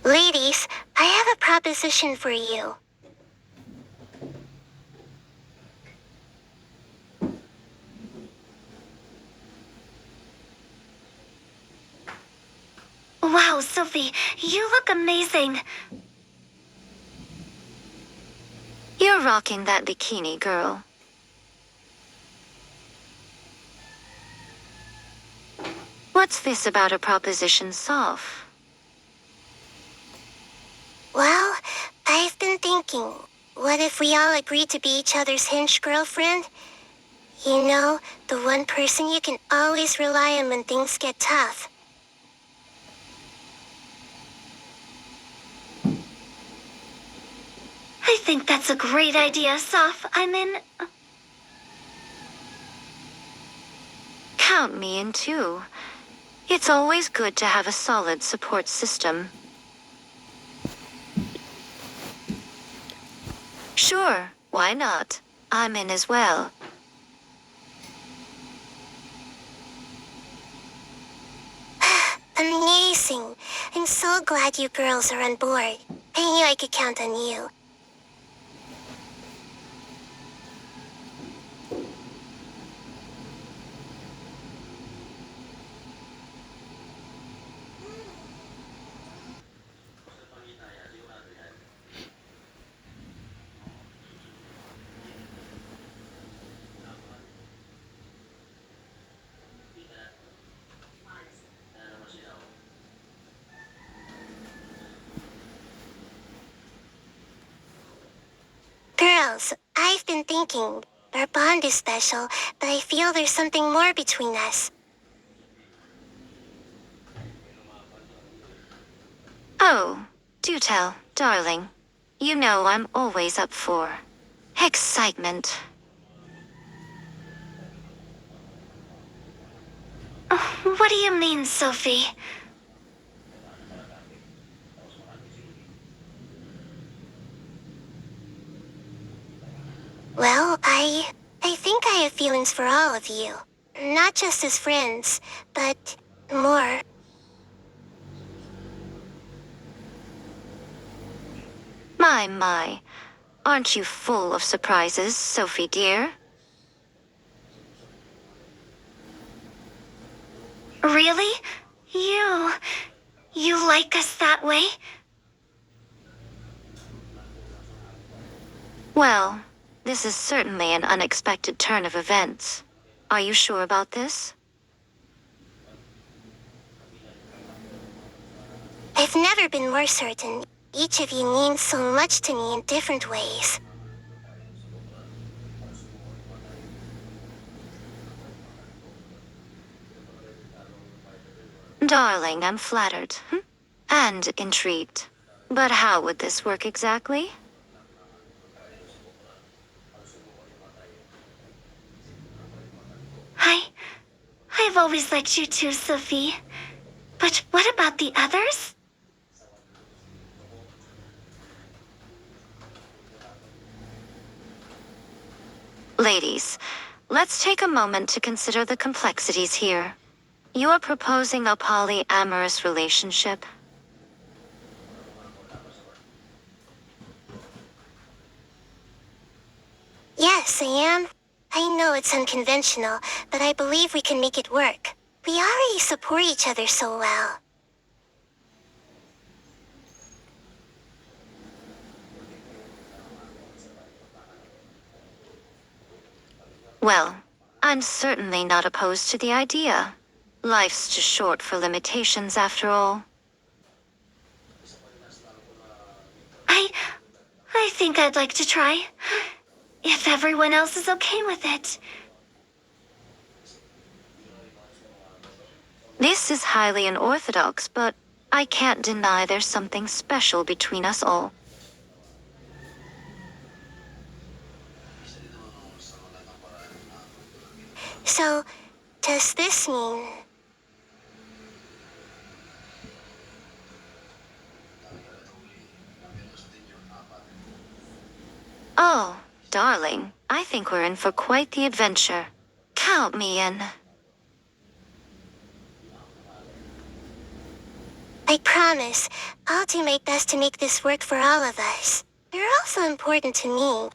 Ladies, I have a proposition for you. Wow, Sophie, you look amazing. You're rocking that bikini, girl. What's this about a proposition, Soph? Well, I've been thinking, what if we all agreed to be each other's hinge girlfriend? You know, the one person you can always rely on when things get tough. I think that's a great idea, Soph. I'm in. Count me in too. It's always good to have a solid support system. Sure, why not? I'm in as well. Amazing. I'm so glad you girls are on board. I knew I could count on you. Girls, I've been thinking, our bond is special, but I feel there's something more between us. Oh, do tell, darling. You know I'm always up for excitement. What do you mean, Sophie? Well, I think I have feelings for all of you. Not just as friends, but more. My. Aren't you full of surprises, Sophie dear? Really? You like us that way? Well, this is certainly an unexpected turn of events. Are you sure about this? I've never been more certain. Each of you means so much to me in different ways. Darling, I'm flattered. And intrigued. But how would this work exactly? I've always liked you too, Sophie. But what about the others? Ladies, let's take a moment to consider the complexities here. You are proposing a polyamorous relationship. Yes, I am. I know it's unconventional, but I believe we can make it work. We already support each other so well. Well, I'm certainly not opposed to the idea. Life's too short for limitations after all. I think I'd like to try. If everyone else is okay with it. This is highly unorthodox, but I can't deny there's something special between us all. So, does this mean... Oh, darling, I think we're in for quite the adventure. Count me in. I promise, I'll do my best to make this work for all of us. You're also important to me.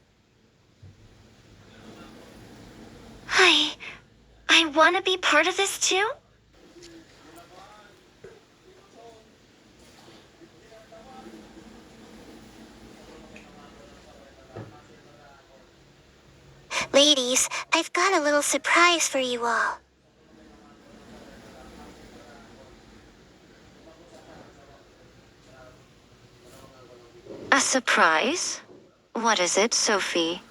I want to be part of this too? Ladies, I've got a little surprise for you all. A surprise? What is it, Sophie?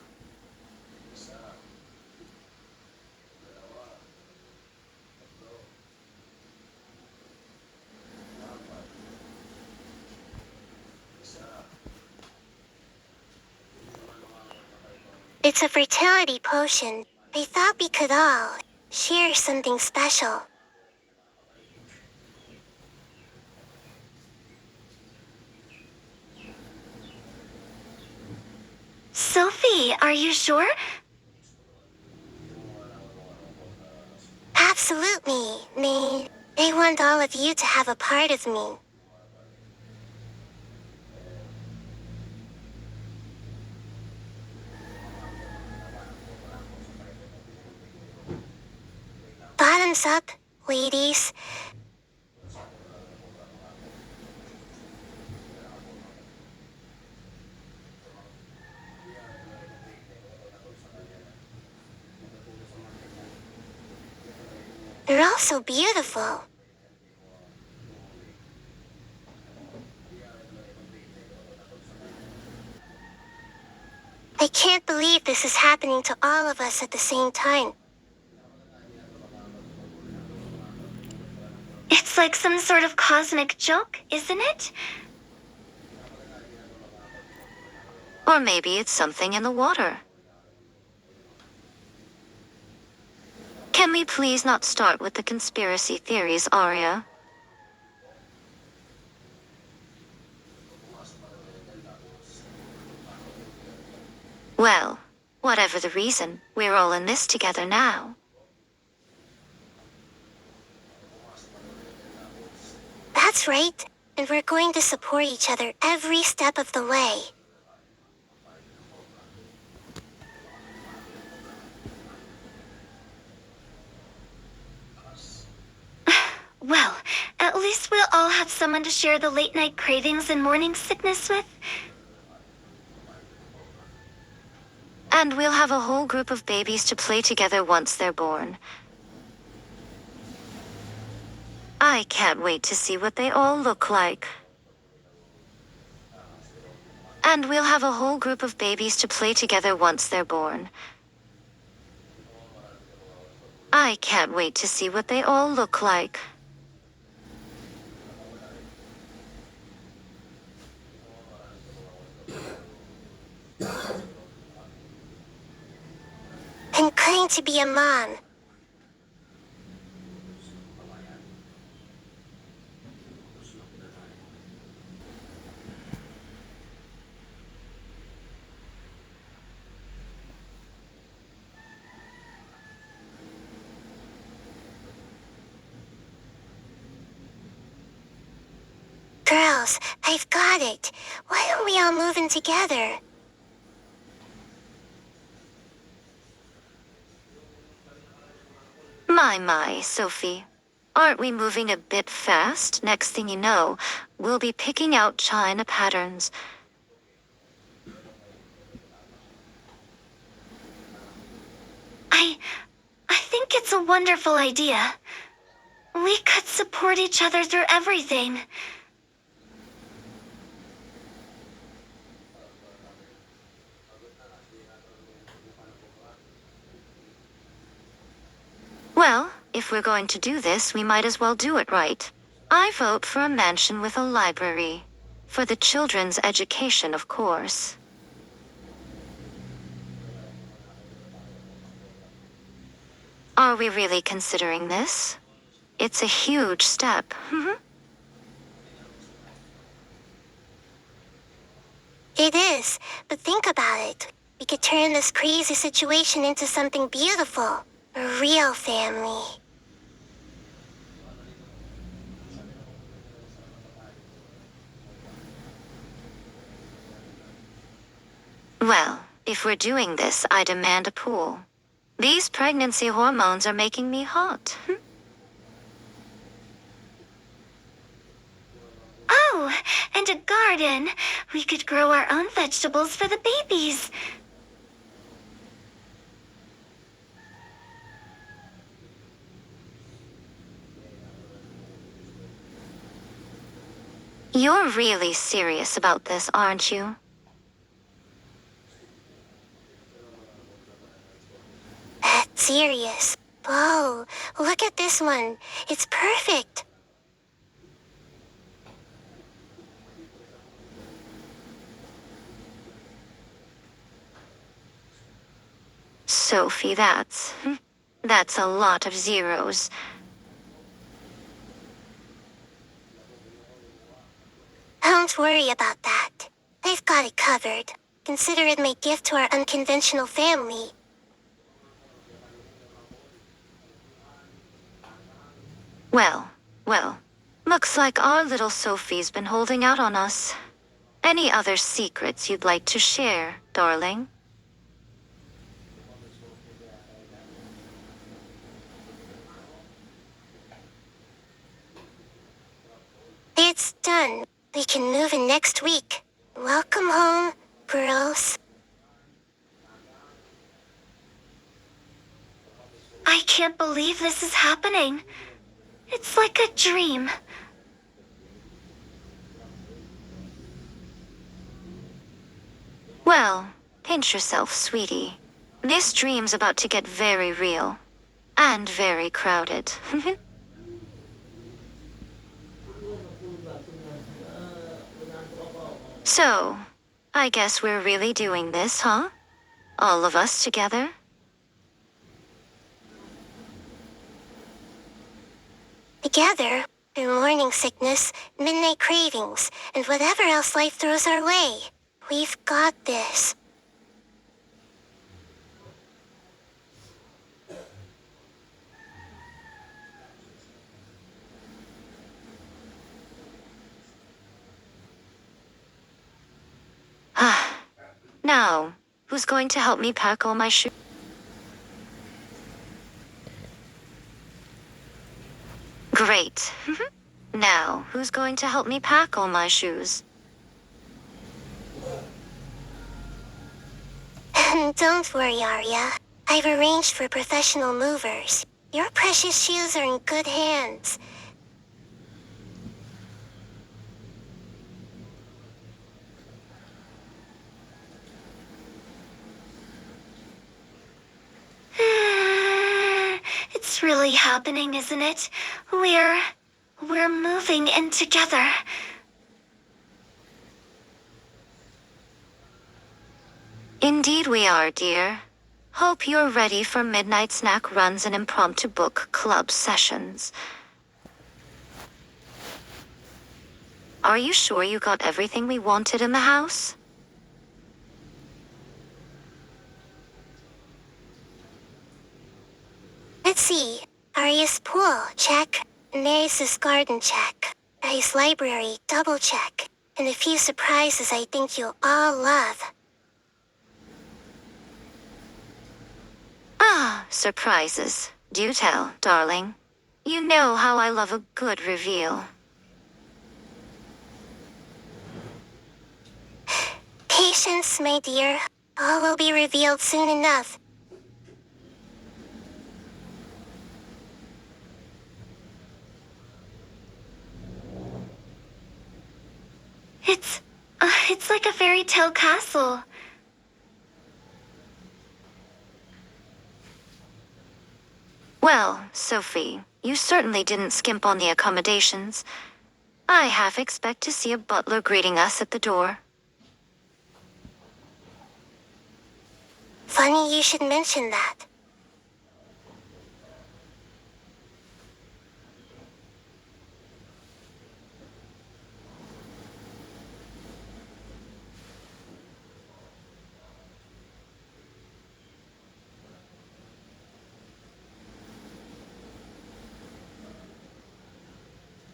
It's a fertility potion. I thought we could all share something special. Sophie, are you sure? Absolutely, May. I want all of you to have a part of me. Bottoms up, ladies. You're all so beautiful. I can't believe this is happening to all of us at the same time. It's like some sort of cosmic joke, isn't it? Or maybe it's something in the water. Can we please not start with the conspiracy theories, Arya? Well, whatever the reason, we're all in this together now. That's right. And we're going to support each other every step of the way. Well, at least we'll all have someone to share the late night cravings and morning sickness with. And we'll have a whole group of babies to play together once they're born. I can't wait to see what they all look like. And we'll have a whole group of babies to play together once they're born. I can't wait to see what they all look like. I'm going to be a mom. Girls, I've got it. Why don't we all move in together? My, Sophie. Aren't we moving a bit fast? Next thing you know, we'll be picking out china patterns. I think it's a wonderful idea. We could support each other through everything. Well, if we're going to do this, we might as well do it right. I vote for a mansion with a library. For the children's education, of course. Are we really considering this? It's a huge step. It is, but think about it. We could turn this crazy situation into something beautiful. A real family. Well, if we're doing this, I demand a pool. These pregnancy hormones are making me hot. Oh, and a garden. We could grow our own vegetables for the babies. You're really serious about this, aren't you? That's serious. Oh, look at this one. It's perfect. Sophie, that's a lot of zeros. Don't worry about that. I've got it covered. Consider it my gift to our unconventional family. Well, looks like our little Sophie's been holding out on us. Any other secrets you'd like to share, darling? It's done. We can move in next week. Welcome home, girls. I can't believe this is happening. It's like a dream. Well, pinch yourself, sweetie. This dream's about to get very real. And very crowded. So, I guess we're really doing this, huh? All of us together? Together, through morning sickness, midnight cravings, and whatever else life throws our way. We've got this. Now, who's going to help me pack all my shoes? Great. Now, who's going to help me pack all my shoes? Don't worry, Arya. I've arranged for professional movers. Your precious shoes are in good hands. It's really happening, isn't it? We're moving in together. Indeed we are, dear. Hope you're ready for midnight snack runs and impromptu book club sessions. Are you sure you got everything we wanted in the house? Let's see. Arya's pool, check. Mary's garden, check. Mary's library, double check. And a few surprises I think you'll all love. Ah, surprises. Do tell, darling. You know how I love a good reveal. Patience, my dear. All will be revealed soon enough. It's like a fairy tale castle. Well, Sophie, you certainly didn't skimp on the accommodations. I half expect to see a butler greeting us at the door. Funny you should mention that.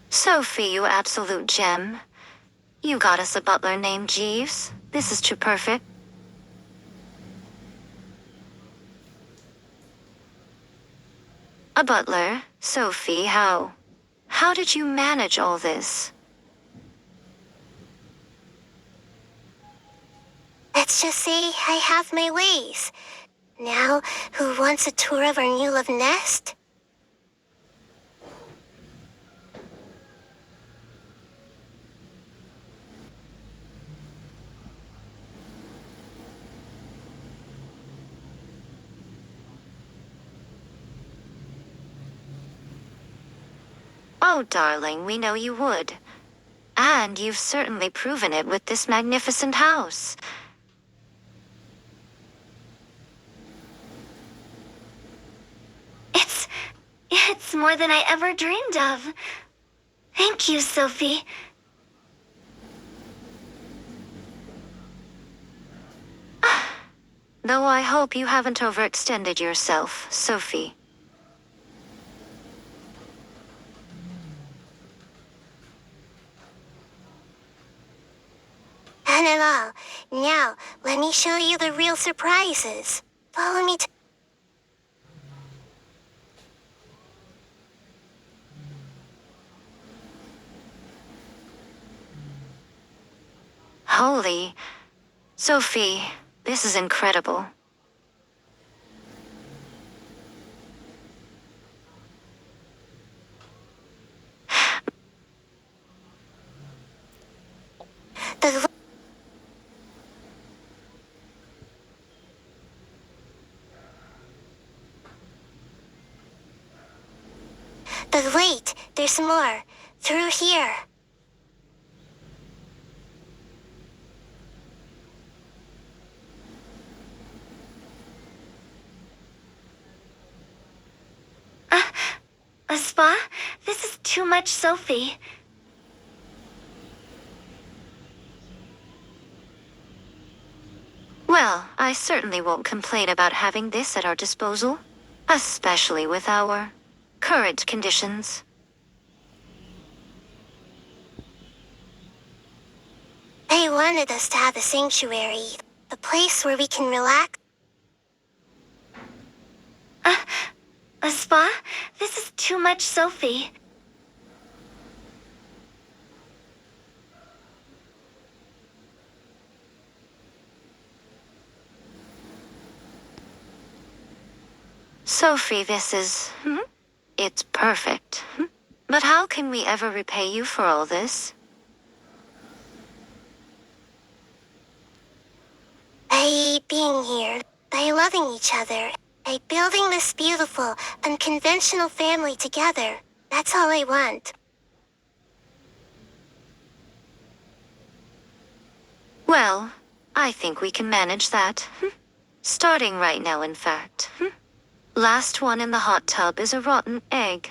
Sophie, you absolute gem. You got us a butler named Jeeves. This is too perfect. A butler? Sophie, how? How did you manage all this? Let's just say I have my ways. Now, who wants a tour of our new love nest? Oh, darling, we know you would. And you've certainly proven it with this magnificent house. It's more than I ever dreamed of. Thank you, Sophie. Though I hope you haven't overextended yourself, Sophie. Not at all. Now, let me show you the real surprises. Follow me to... Holy. Sophie, this is incredible. The, wait, there's more. Through here. A spa? This is too much, Sophie. Well, I certainly won't complain about having this at our disposal, especially with our current conditions. They wanted us to have a sanctuary, a place where we can relax. A spa? This is too much, Sophie. Sophie, this is... It's perfect. But how can we ever repay you for all this? By being here, by loving each other, by building this beautiful, unconventional family together. That's all I want. Well, I think we can manage that. Starting right now, in fact. Last one in the hot tub is a rotten egg.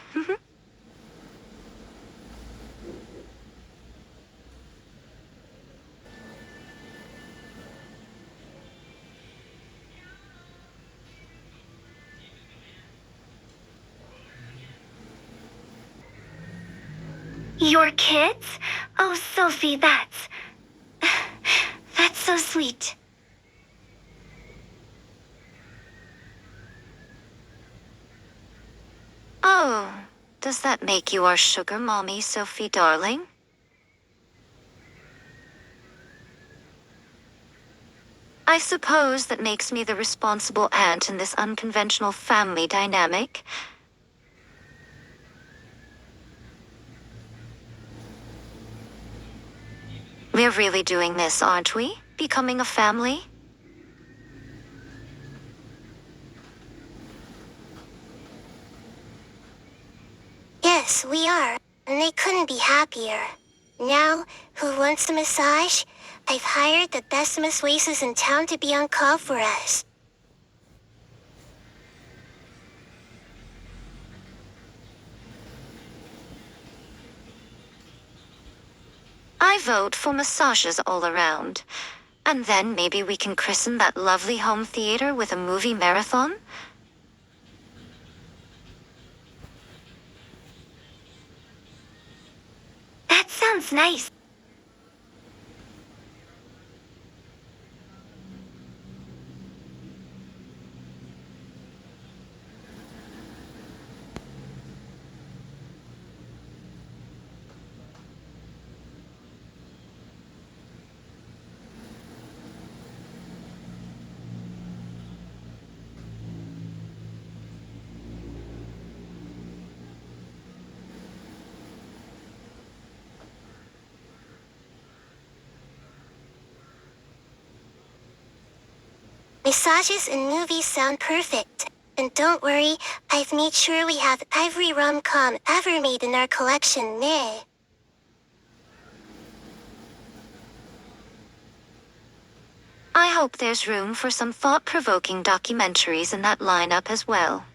Your kids? Oh, Sophie, that's... That's so sweet. Oh, does that make you our sugar mommy, Sophie darling? I suppose that makes me the responsible aunt in this unconventional family dynamic. We're really doing this, aren't we? Becoming a family? Yes, we are, and they couldn't be happier. Now, who wants a massage? I've hired the best masseuses in town to be on call for us. I vote for massages all around. And then maybe we can christen that lovely home theater with a movie marathon? That sounds nice. Massages and movies sound perfect. And don't worry, I've made sure we have every rom-com ever made in our collection, meh? I hope there's room for some thought-provoking documentaries in that lineup as well.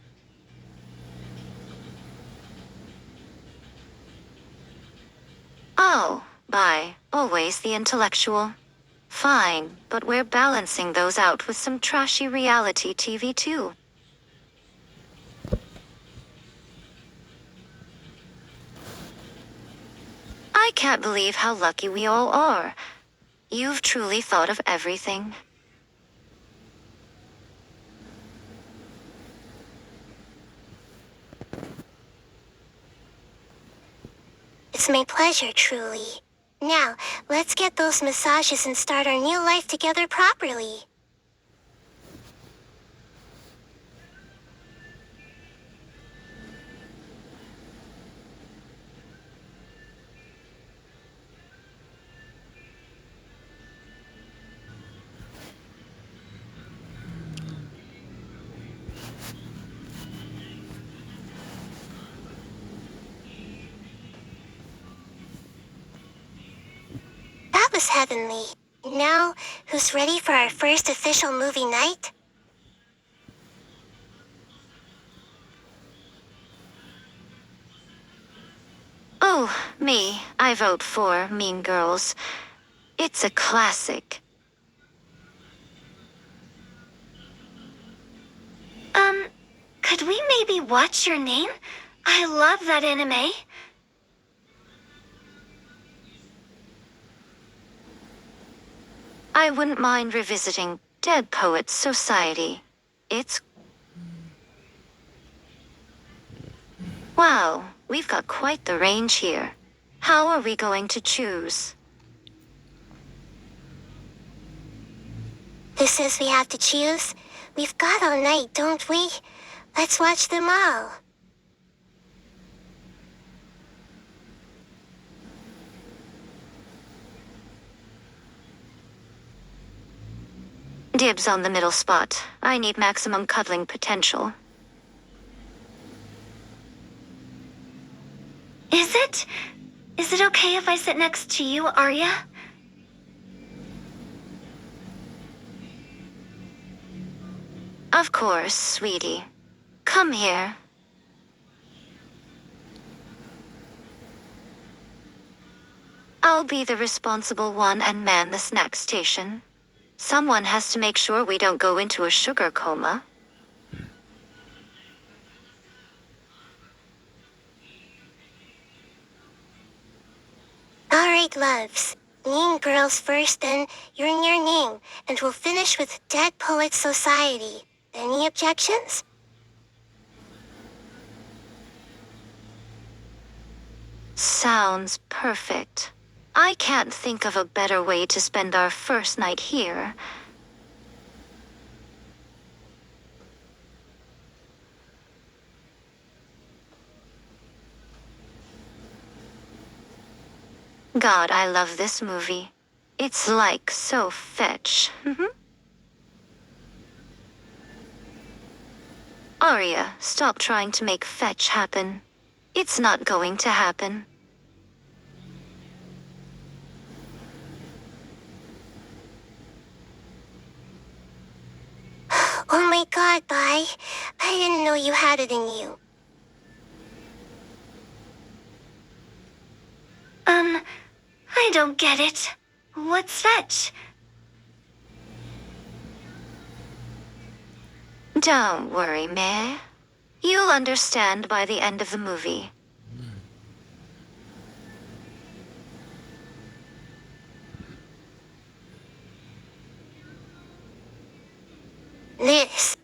Oh, bye. Always the intellectual. Fine, but we're balancing those out with some trashy reality TV too. I can't believe how lucky we all are. You've truly thought of everything. It's my pleasure, truly. Now, let's get those massages and start our new life together properly. That was heavenly. Now, who's ready for our first official movie night? Oh, me. I vote for Mean Girls. It's a classic. Could we maybe watch Your Name? I love that anime. I wouldn't mind revisiting Dead Poets Society. It's... Wow, we've got quite the range here. How are we going to choose? Who says we have to choose? We've got all night, don't we? Let's watch them all. Dibs on the middle spot. I need maximum cuddling potential. Is it? Is it okay if I sit next to you, Arya? Of course, sweetie. Come here. I'll be the responsible one and man the snack station. Someone has to make sure we don't go into a sugar coma. Alright, loves. Mean Girls first, then Your Name, and we'll finish with Dead Poets Society. Any objections? Sounds perfect. I can't think of a better way to spend our first night here. God, I love this movie. It's like so fetch. Arya, stop trying to make fetch happen. It's not going to happen. Oh my god, Bai. I didn't know you had it in you. I don't get it. What's fetch? Don't worry, Meh. You'll understand by the end of the movie. This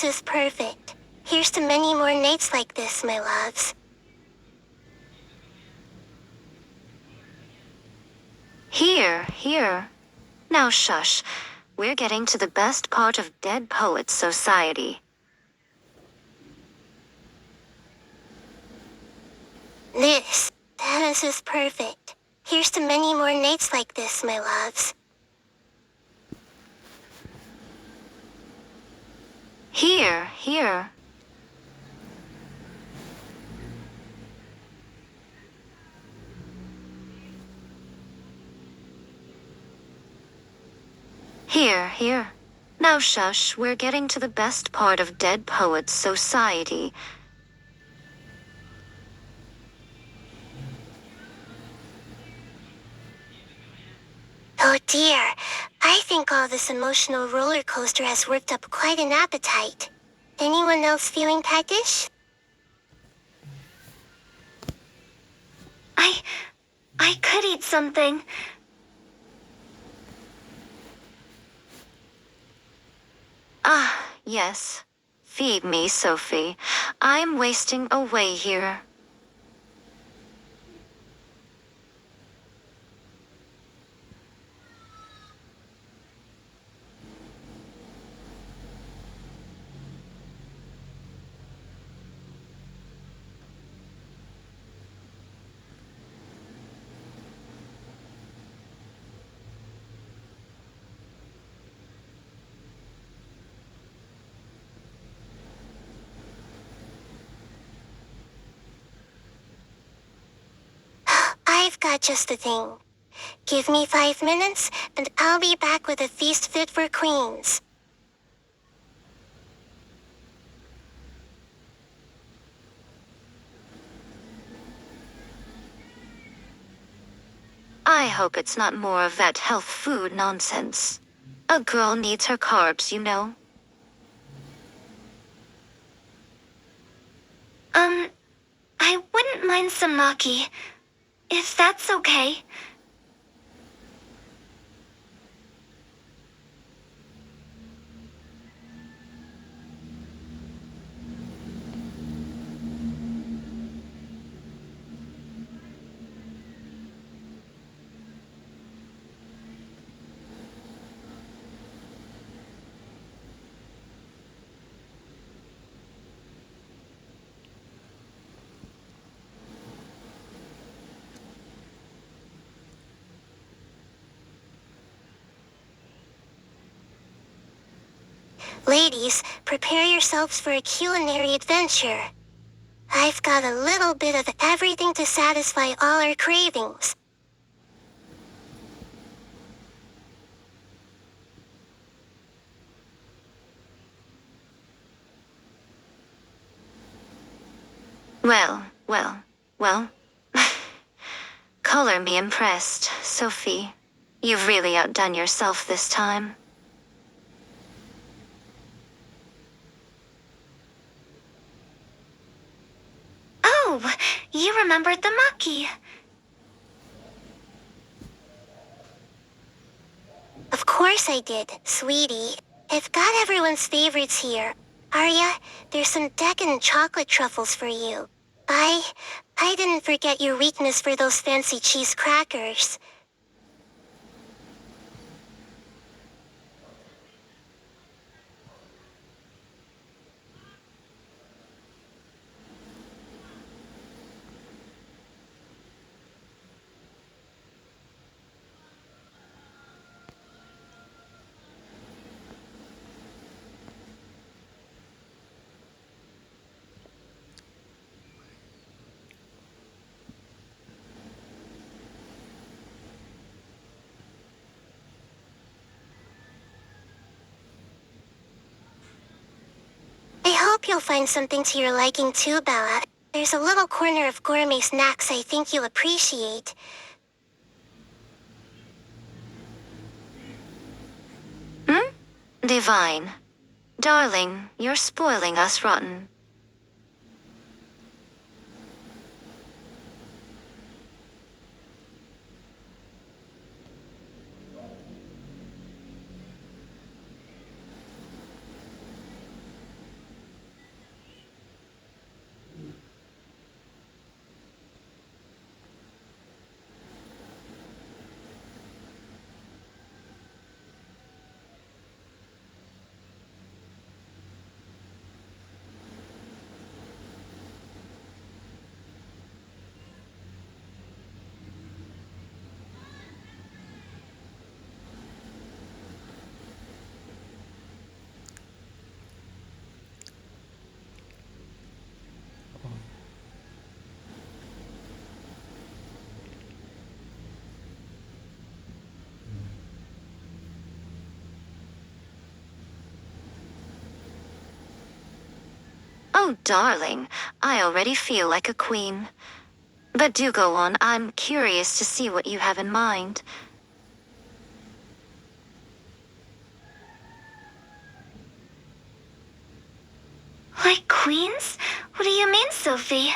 is perfect. Here's to many more nights like this, my loves. Here. Now shush. We're getting to the best part of Dead Poets Society. This is perfect. Here's to many more nights like this, my loves. Here, here. Here, here. Now shush, we're getting to the best part of Dead Poets Society. Oh dear, I think all this emotional roller coaster has worked up quite an appetite. Anyone else feeling peckish? I could eat something. Ah, yes. Feed me, Sophie. I'm wasting away here. I've got just the thing. Give me 5 minutes, and I'll be back with a feast fit for queens. I hope it's not more of that health food nonsense. A girl needs her carbs, you know. I wouldn't mind some maki, if that's okay. Ladies, prepare yourselves for a culinary adventure. I've got a little bit of everything to satisfy all our cravings. Well, well, well. Color me impressed, Sophie. You've really outdone yourself this time. Oh, you remembered the maki. Of course I did, sweetie. I've got everyone's favorites here. Arya, there's some decadent chocolate truffles for you. I didn't forget your weakness for those fancy cheese crackers. I hope you'll find something to your liking too, Bella. There's a little corner of gourmet snacks I think you'll appreciate. Hmm? Divine. Darling, you're spoiling us rotten. Oh, darling, I already feel like a queen. But do go on, I'm curious to see what you have in mind. Like queens? What do you mean, Sophie?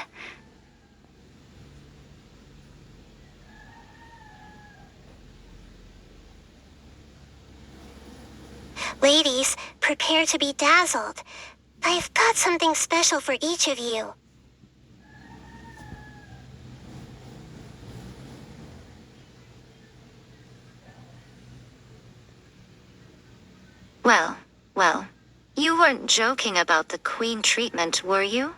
Ladies, prepare to be dazzled. I've got something special for each of you. Well, well, you weren't joking about the queen treatment, were you?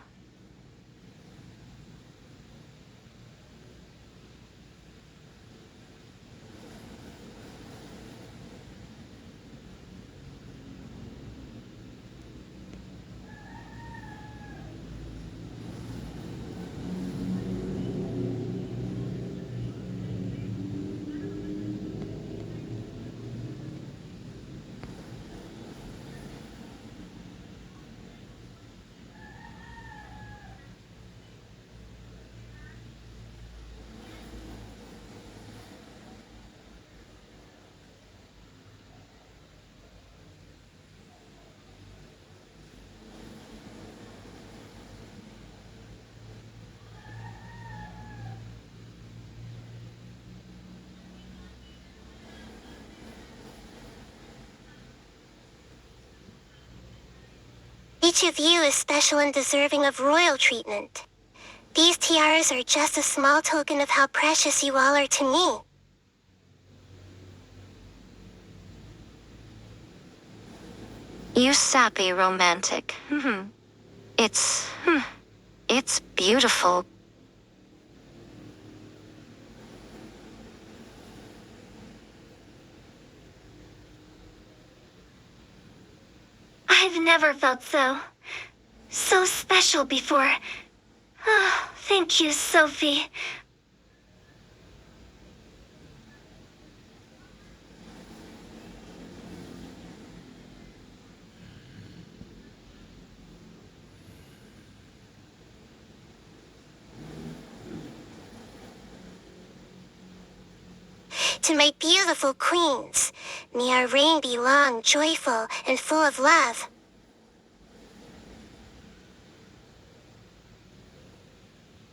Each of you is special and deserving of royal treatment. These tiaras are just a small token of how precious you all are to me. You sappy romantic. It's, it's beautiful. I've never felt so special before. Oh, thank you, Sophie. To my beautiful queens, may our reign be long, joyful, and full of love.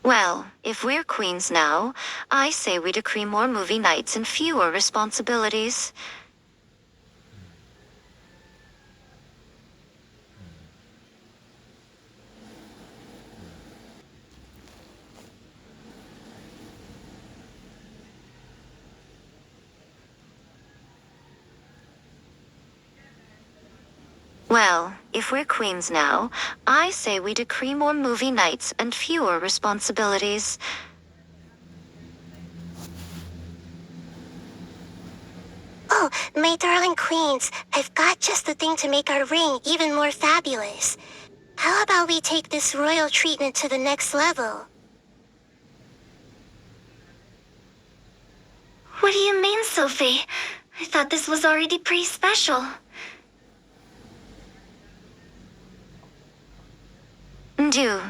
Well, if we're queens now, I say we decree more movie nights and fewer responsibilities. Well, if we're queens now, I say we decree more movie nights and fewer responsibilities. Oh, my darling queens, I've got just the thing to make our reign even more fabulous. How about we take this royal treatment to the next level? What do you mean, Sophie? I thought this was already pretty special. Do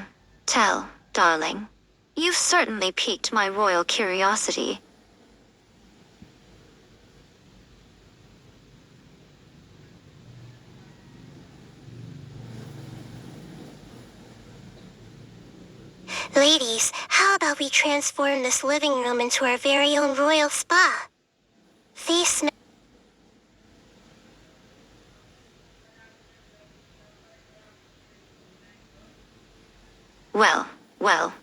tell, darling. You've certainly piqued my royal curiosity. Ladies, how about we transform this living room into our very own royal spa? These Well, well.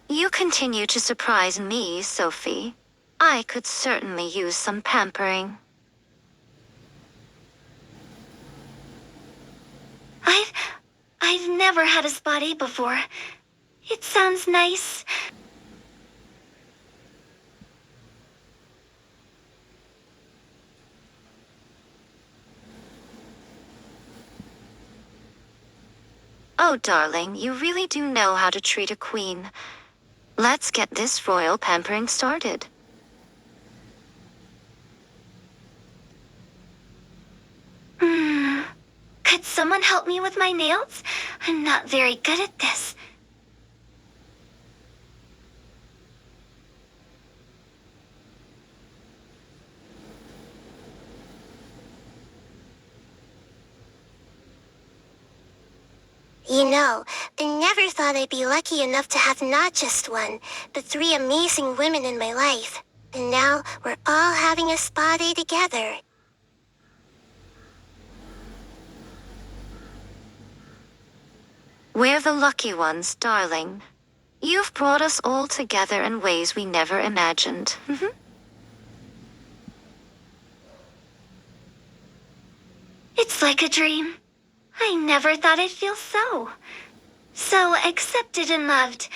You continue to surprise me, Sophie. I could certainly use some pampering. I've... I've never had a spa day before. It sounds nice. Oh, darling, you really do know how to treat a queen. Let's get this royal pampering started. Hmm. Could someone help me with my nails? I'm not very good at this. You know, I never thought I'd be lucky enough to have not just one, but three amazing women in my life. And now we're all having a spa day together. We're the lucky ones, darling. You've brought us all together in ways we never imagined. It's like a dream. I never thought I'd feel so accepted and loved.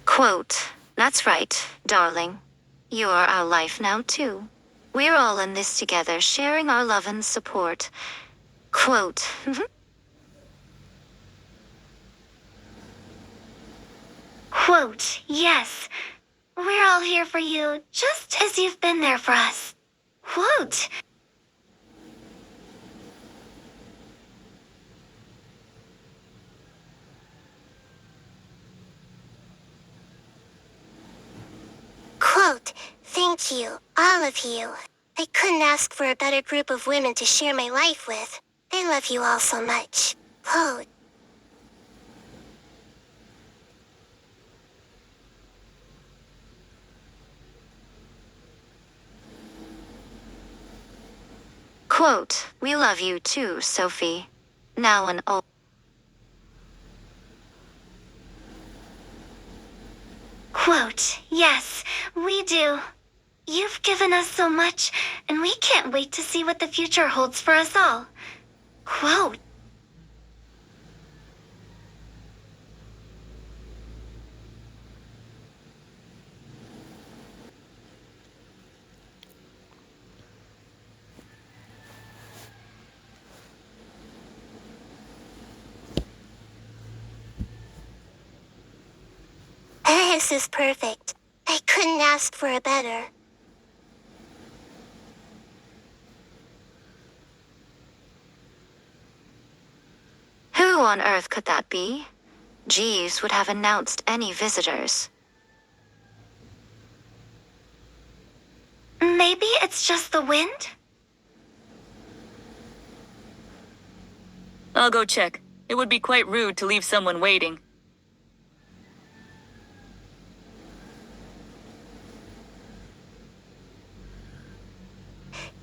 Quote, that's right, darling. You are our life now, too. We're all in this together, sharing our love and support. Quote, Quote, yes. We're all here for you, just as you've been there for us. Quote. Quote, thank you, all of you. I couldn't ask for a better group of women to share my life with. I love you all so much. Quote. quote, we love you too, Sophie. Now and all. Quote, yes, we do. You've given us so much, and we can't wait to see what the future holds for us all. Quote. This is perfect. I couldn't ask for a better. Who on earth could that be? Jeeves would have announced any visitors. Maybe it's just the wind? I'll go check. It would be quite rude to leave someone waiting.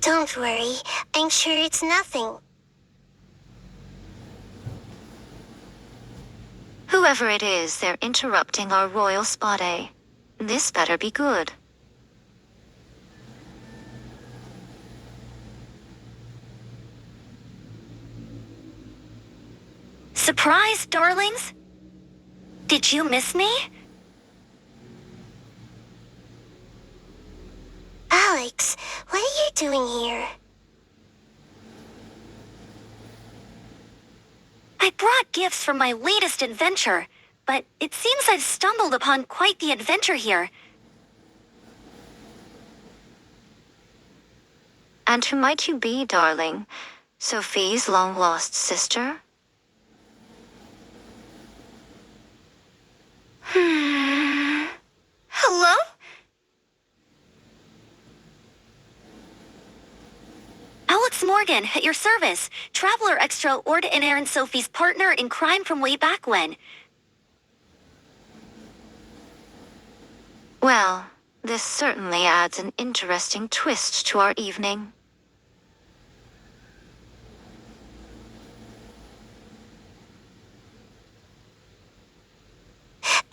Don't worry, I'm sure it's nothing. Whoever it is, they're interrupting our royal spa day. This better be good. Surprise, darlings? Did you miss me? Alex, what are you doing here? I brought gifts from my latest adventure, but it seems I've stumbled upon quite the adventure here. And who might you be, darling? Sophie's long-lost sister? Hello? Alex Morgan, at your service. Traveler extraordinaire and Sophie's partner in crime from way back when. Well, this certainly adds an interesting twist to our evening.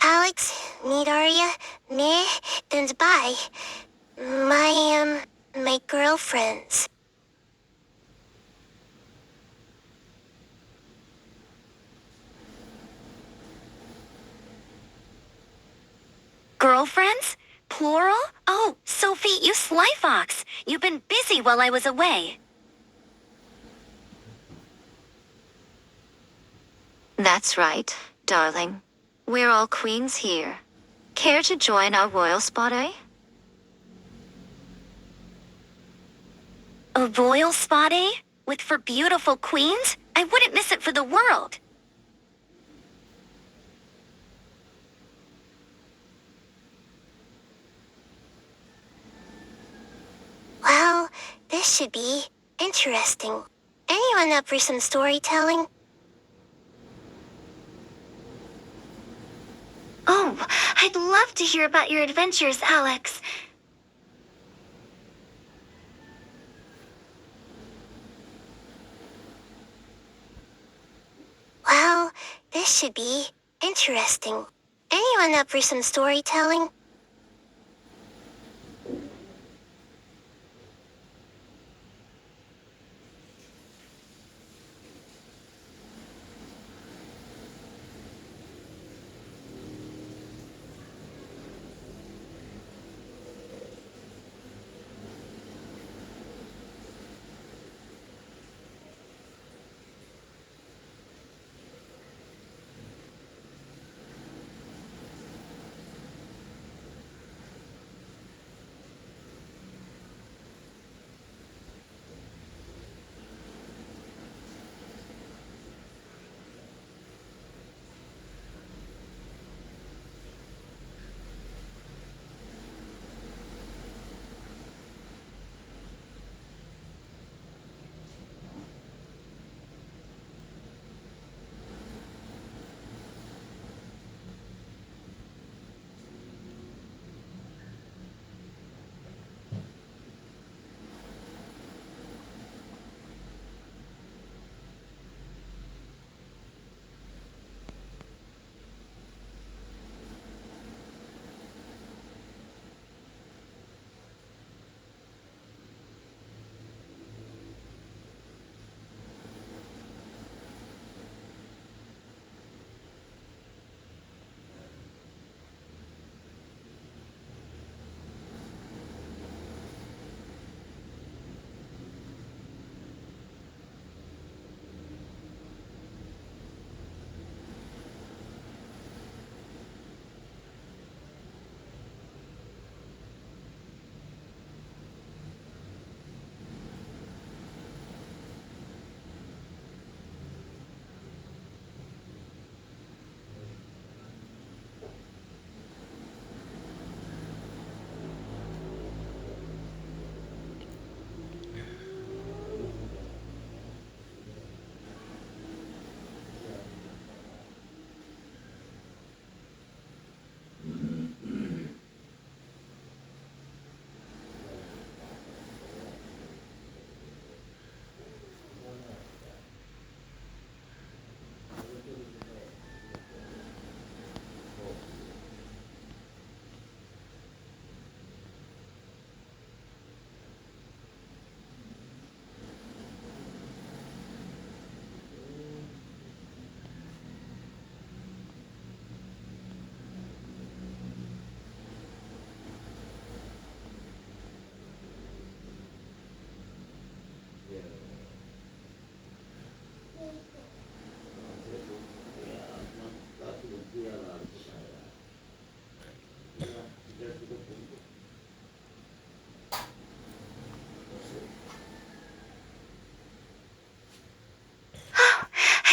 Alex, meet Arya, Meh, then bye. My girlfriends. Girlfriends? Plural? Oh, Sophie, you sly fox. You've been busy while I was away. That's right, darling. We're all queens here. Care to join our royal spot, eh? A royal spot, eh? With four beautiful queens? I wouldn't miss it for the world. Well, this should be interesting. Anyone up for some storytelling? Oh, I'd love to hear about your adventures, Alex. Well, this should be interesting. Anyone up for some storytelling?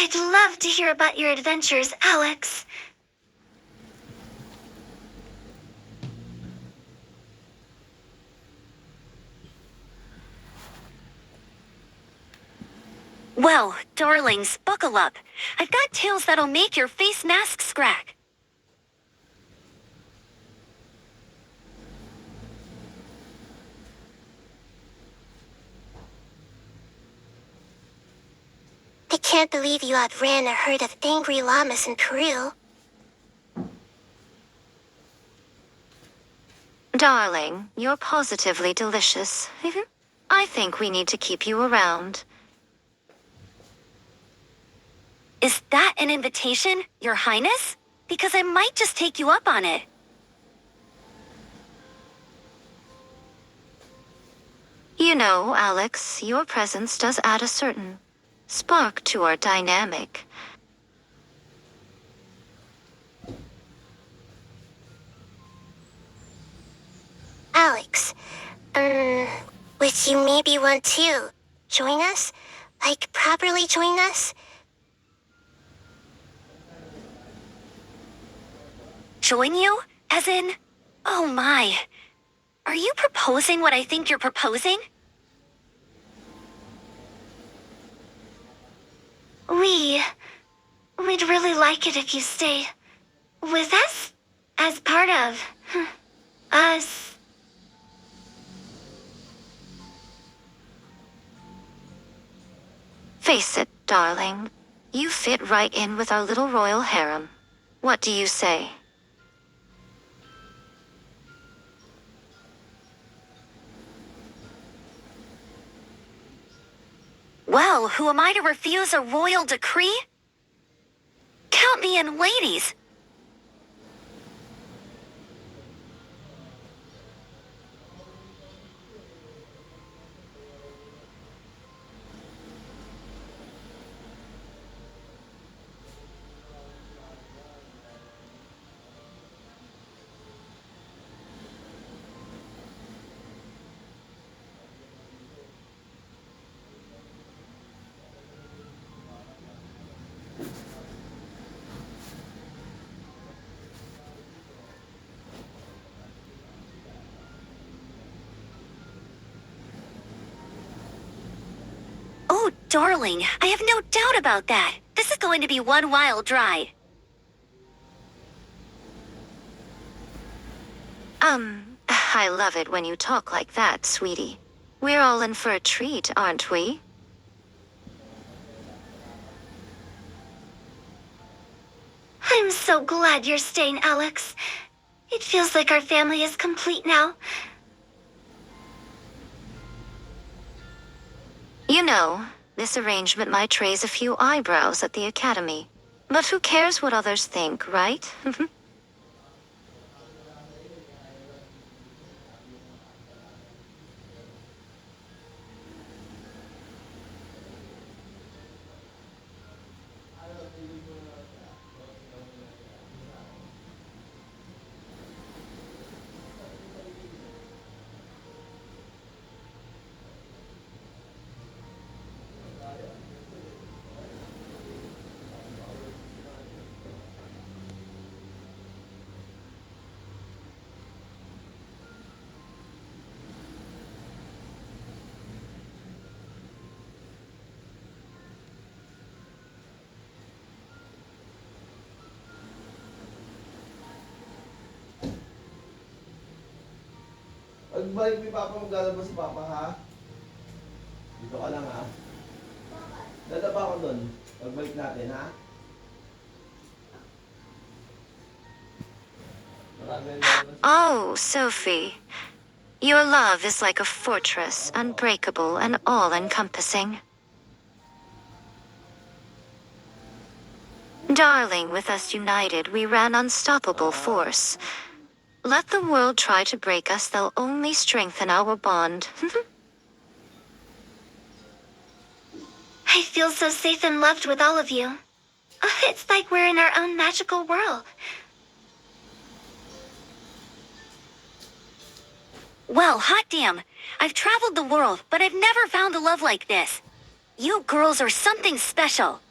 I'd love to hear about your adventures, Alex. Well, darlings, buckle up. I've got tales that'll make your face masks crack. I can't believe you outran a herd of angry llamas in Peru. Darling, you're positively delicious. I think we need to keep you around. Is that an invitation, Your Highness? Because I might just take you up on it. You know, Alex, your presence does add a certain spark to our dynamic. Alex, would you maybe want to join us? Like, properly join us? Join you? As in, oh my. Are you proposing what I think you're proposing? We'd really like it if you stay with us as part of us. Face it, darling. You fit right in with our little royal harem. What do you say? Well, who am I to refuse a royal decree? Count me in, ladies. Oh, darling, I have no doubt about that. This is going to be one wild ride. I love it when you talk like that, sweetie. We're all in for a treat, aren't we? I'm so glad you're staying, Alex. It feels like our family is complete now. You know, this arrangement might raise a few eyebrows at the Academy. But who cares what others think, right? Pagbalik ni Papa, maglalabas si Papa, ha? Dito ka lang, ha? Dadaba ako doon. Pagbalik natin, ha? Marami lalabas. Oh, Sophie. Your love is like a fortress, unbreakable and all-encompassing. Darling, with us united, we ran unstoppable force. Let the world try to break us, they'll only strengthen our bond. I feel so safe and loved with all of you. It's like we're in our own magical world. Well, hot damn. I've traveled the world, but I've never found a love like this. You girls are something special.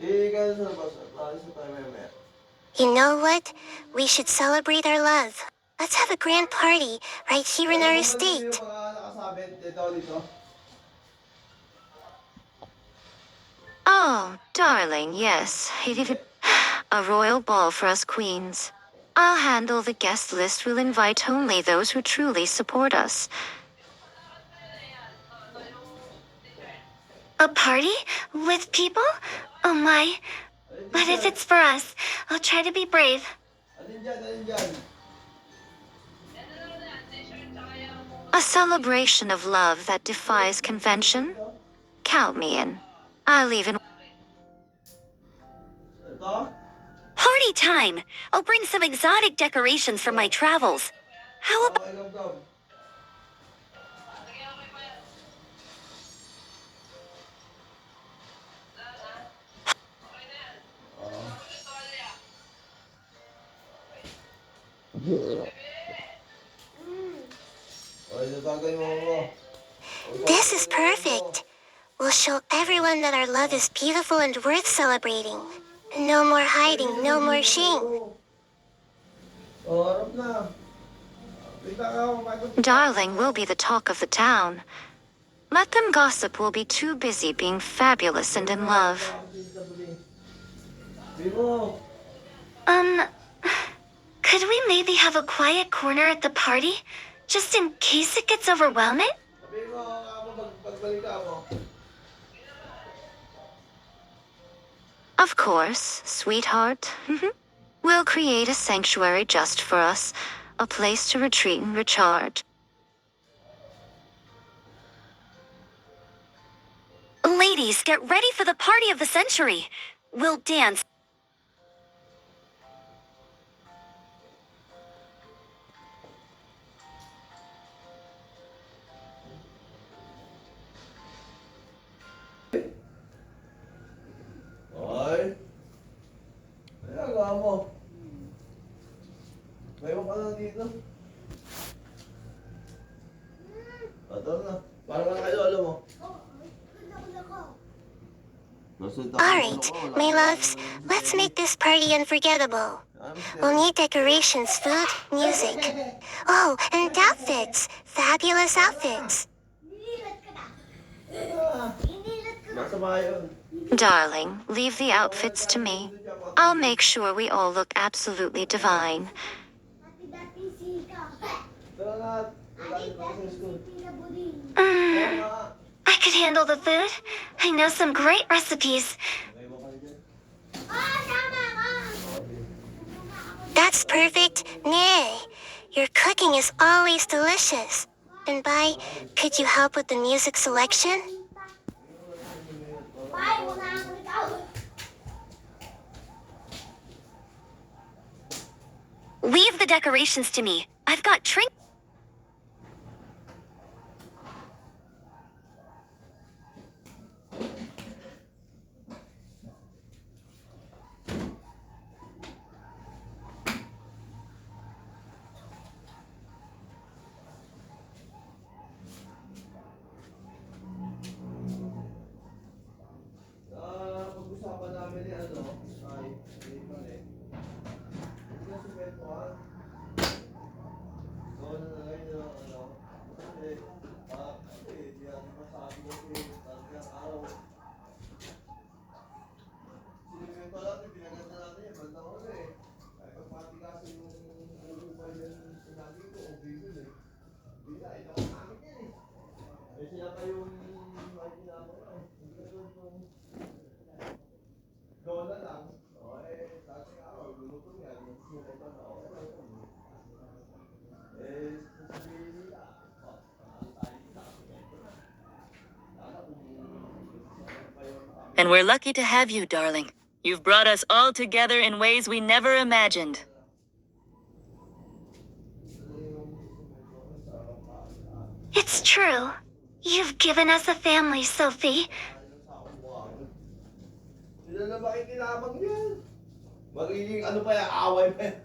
Kaya sa labas. Alis na tayo maya. You know what? We should celebrate our love. Let's have a grand party right here in our estate. Yung mga nakasabit dito. Oh, darling, yes. A royal ball for us queens. I'll handle the guest list. We'll invite only those who truly support us. A party? With people? Oh my. Alin But if dyan? it's for us, I'll try to be brave. Alin dyan? Alin dyan? A celebration of love that defies convention? Count me in. I'll even. Ito? Party time! I'll bring some exotic decorations from my travels. How about... Okay, gab-gab. Ay, natagay mo mo. This is perfect. We'll show everyone that our love is beautiful and worth celebrating. No more hiding, no more shame. Oh, harap na. Tingnan ka ako, bakit- Darling will be the talk of the town. Let them gossip, we'll be too busy being fabulous and in love. Bimo. Could we maybe have a quiet corner at the party? Just in case it gets overwhelming? Sabihin mo, ako pagbalik ako. Of course, sweetheart. We'll create a sanctuary just for us, a place to retreat and recharge. Ladies, get ready for the party of the century. We'll dance. Ay. Kaya gawa mo. May ka lang dito. Ito na. Parang ka kayo, alam mo. Alright, my loves, let's make this party unforgettable. We'll need decorations, food, music. Oh, and outfits. Fabulous outfits. Masama yun. Darling, leave the outfits to me. I'll make sure we all look absolutely divine. Tara na. Galing pa ako sa school. I could handle the food. I know some great recipes. May iba kayo dyan? That's perfect. Nay, your cooking is always delicious. And Bai, could you help with the music selection? Leave the decorations to me. I've got trinkets. Pag-usapan namin ni ano, ay, mali. Hindi na sumentuhan. Doon na lang yung ano, kasi, di yan masabi kasi, talagang araw. Sinimento natin, pinaganda natin yan, banda ko na eh. Ay, pagpatigasin yung ulo pa yung sinabi ko, o bigil eh. Hindi na, ito ang akin yan eh. Eh, sila pa yung may ginagawa eh. Hindi ka doon yung doon na lang. O eh, dati araw, luluto niya, yung sinimento na, okay lang yun. Eh, sasabihin nila, oh, panalo tayo sa sinimento na. Lalo kung pa yung And we're lucky to have you, darling. You've brought us all together in ways we never imagined. It's true. You've given us a family, Sophie. sila na makikinabang yan. Magiging ano pa yan, away pa yan.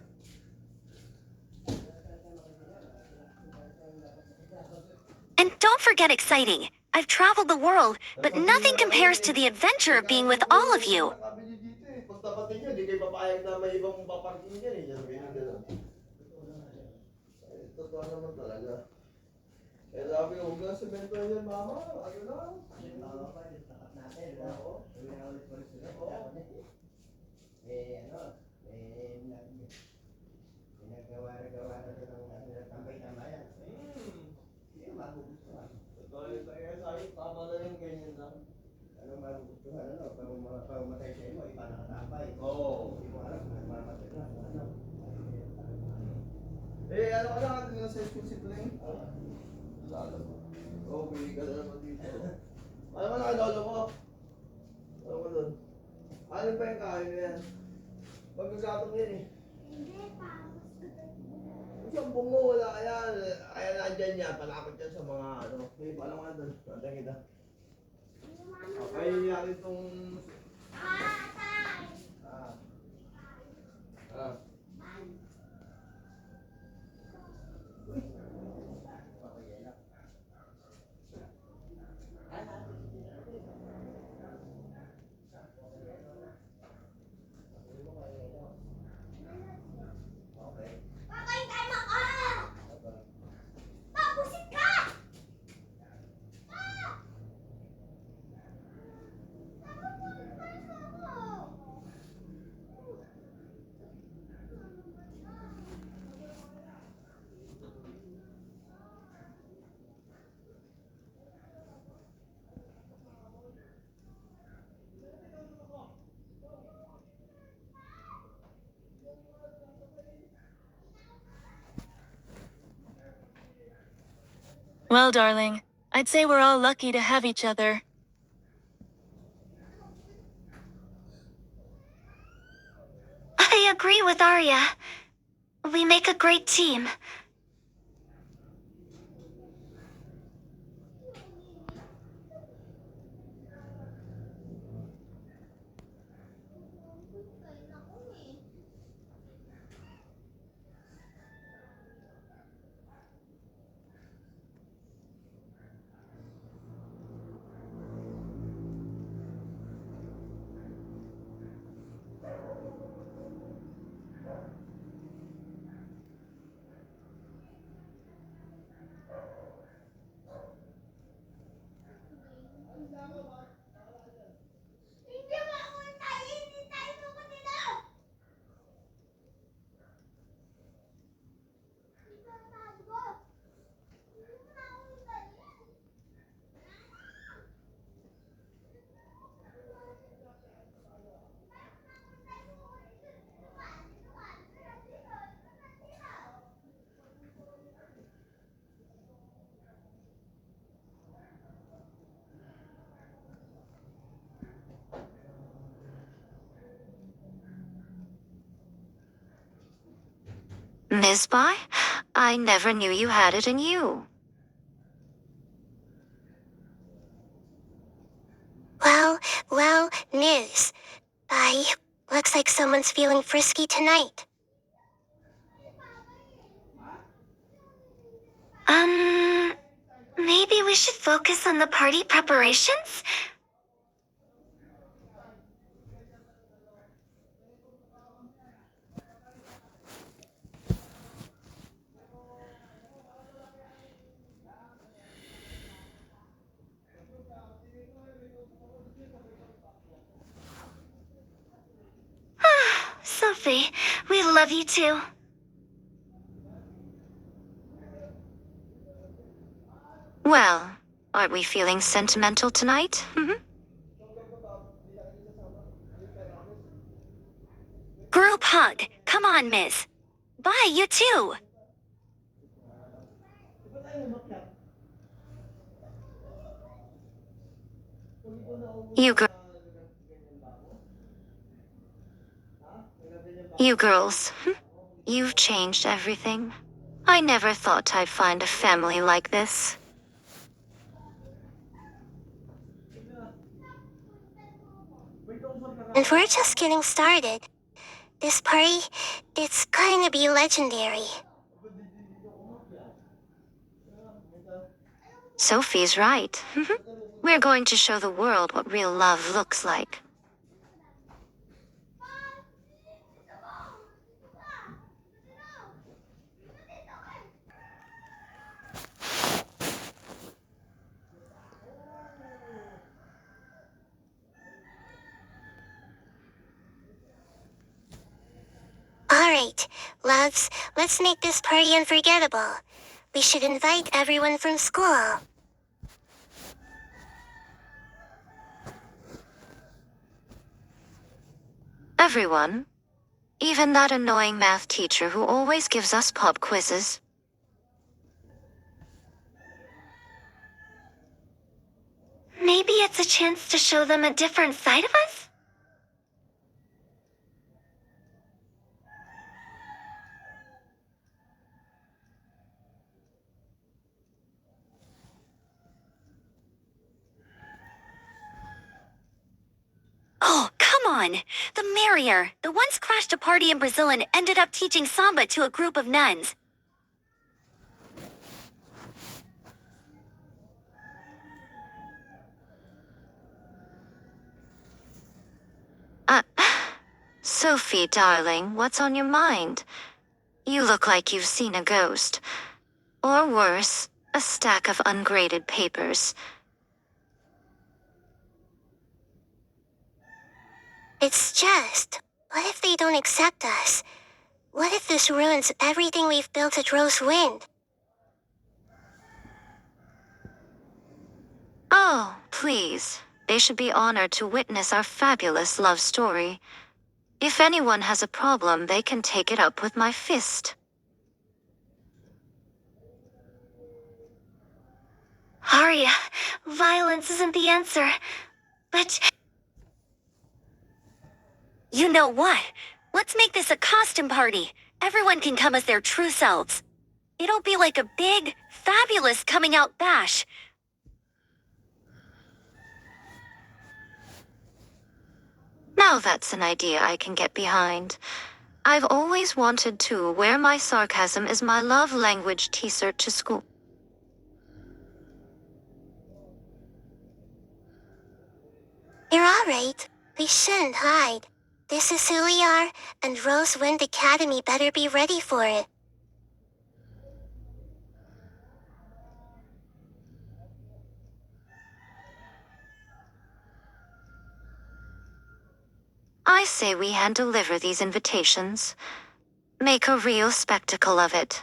And don't forget exciting. I've traveled the world, but nothing compares to the adventure of being with all of you. Nakabili dito eh. Pag tapatin nyo, di kayo papayag na may ibang paparking dyan eh. Sabihin nyo gano'n. Eh, totoo naman talaga. Eh, sabi ko, huwag na semento yan, mama. Ano na? Oo. Totoo yun. Kaya sa'yo, tama na yung ganyan lang. tayo gustuhan, ano, pag matay sa imo, iba nakatambay. Oo. Hindi mo alam kung mamatay na, kung ano. Eh, ano ka lang, ano sa exclusive na yun? Lalo mo. Okay, ka na naman dito. Ano ka na, lolo mo? Ano ka doon? Ano ba yung kain na yan? Magkagatong yan eh. Isang bungo, wala kaya. Kaya nandyan yan, palakot yan sa mga ano. Hindi pa alam nga doon. Nandyan kita. Kaya nangyari itong... Ah. Ah. Okay. Well, darling, I'd say we're all lucky to have each other. I agree with Arya. We make a great team. Miss Bai? I never knew you had it in you. Well, Miss. Looks like someone's feeling frisky tonight. Maybe we should focus on the party preparations? Sophie, we love you too. Well, aren't we feeling sentimental tonight? Group hug. Come on, Miss. Bye, you too. You girls. You girls, you've changed everything. I never thought I'd find a family like this. And we're just getting started. This party, it's going to be legendary. Sophie's right. We're going to show the world what real love looks like. Alright, loves, let's make this party unforgettable. We should invite everyone from school. Everyone. Even that annoying math teacher who always gives us pop quizzes. Maybe it's a chance to show them a different side of us? Oh, come on! The merrier. The once crashed a party in Brazil and ended up teaching samba to a group of nuns. Uh, Sophie, darling, what's on your mind? You look like you've seen a ghost. Or worse, a stack of ungraded papers. It's just, what if they don't accept us? What if this ruins everything we've built at Rosewind? Oh, please. They should be honored to witness our fabulous love story. If anyone has a problem, they can take it up with my fist. Arya, violence isn't the answer. But You know what? Let's make this a costume party. Everyone can come as their true selves. It'll be like a big, fabulous coming out bash. Now that's an idea I can get behind. I've always wanted to wear my sarcasm as my love language t-shirt to school. You're alright. We shouldn't hide. This is who we are, and Rosewind Academy better be ready for it. I say we hand deliver these invitations. Make a real spectacle of it.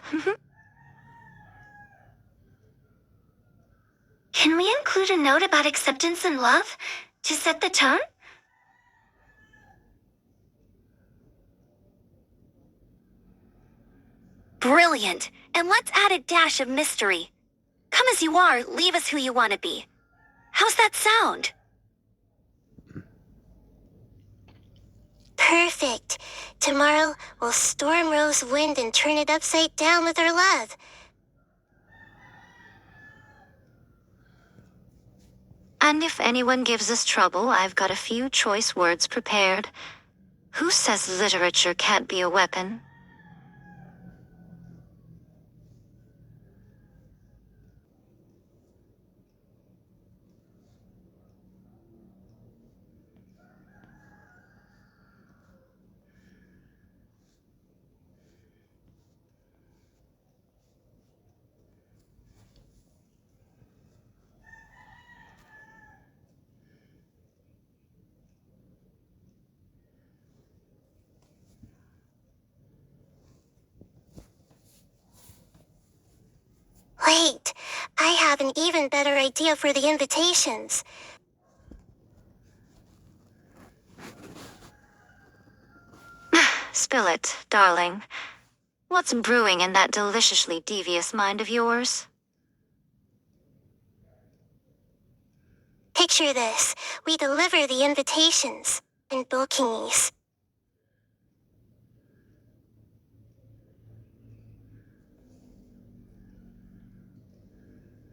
can we include a note about acceptance and love to set the tone? Brilliant. And let's add a dash of mystery. Come as you are, leave as who you want to be. How's that sound? Perfect. Tomorrow, we'll storm Rosewind and turn it upside down with our love. And if anyone gives us trouble, I've got a few choice words prepared. Who says literature can't be a weapon? Wait, I have an even better idea for the invitations. Spill it, darling. What's brewing in that deliciously devious mind of yours? Picture this. We deliver the invitations in bookings.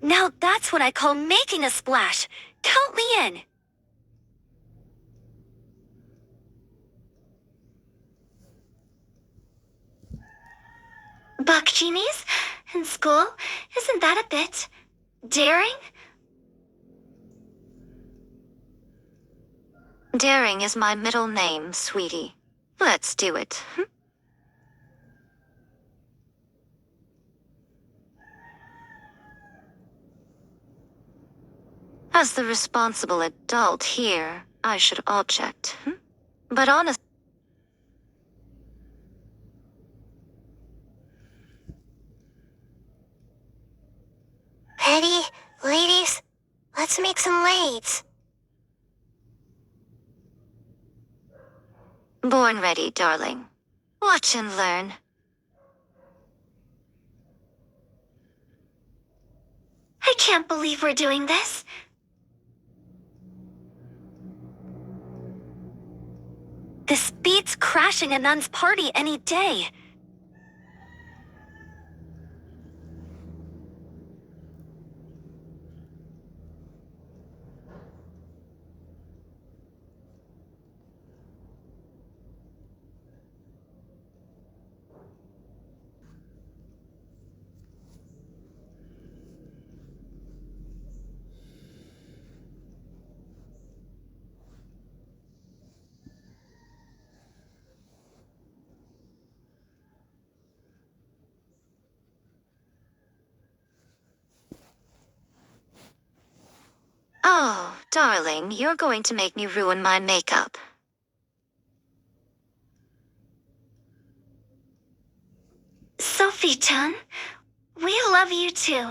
Now that's what I call making a splash. Count me in. Buck genies? In school? Isn't that a bit daring? Daring is my middle name, sweetie. Let's do it. As the responsible adult here, I should object. But honestly, Ready, ladies? Let's make some lades. Born ready, darling. Watch and learn. I can't believe we're doing this. This beats crashing a nun's party any day. Oh, darling, you're going to make me ruin my makeup. Sophie-chan, we love you too.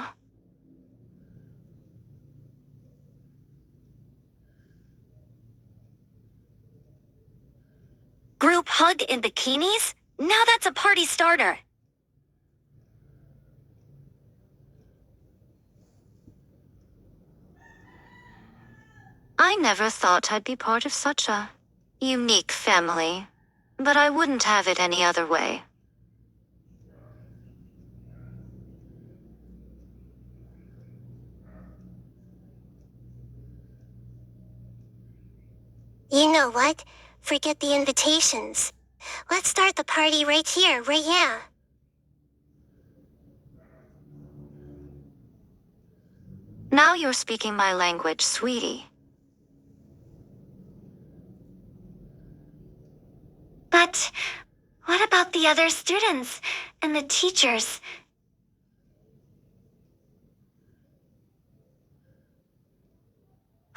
Group hug in bikinis? Now that's a party starter. I never thought I'd be part of such a unique family, but I wouldn't have it any other way. You know what? Forget the invitations. Let's start the party right here, right now. Now you're speaking my language, sweetie. But what about the other students and the teachers?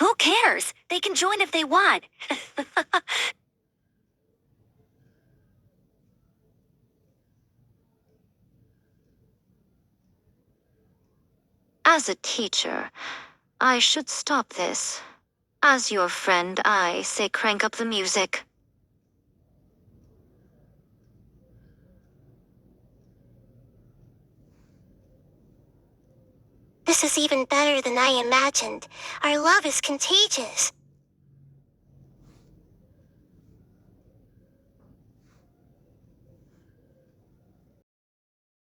Who cares? They can join if they want. As a teacher, I should stop this. As your friend, I say crank up the music. This is even better than I imagined. Our love is contagious.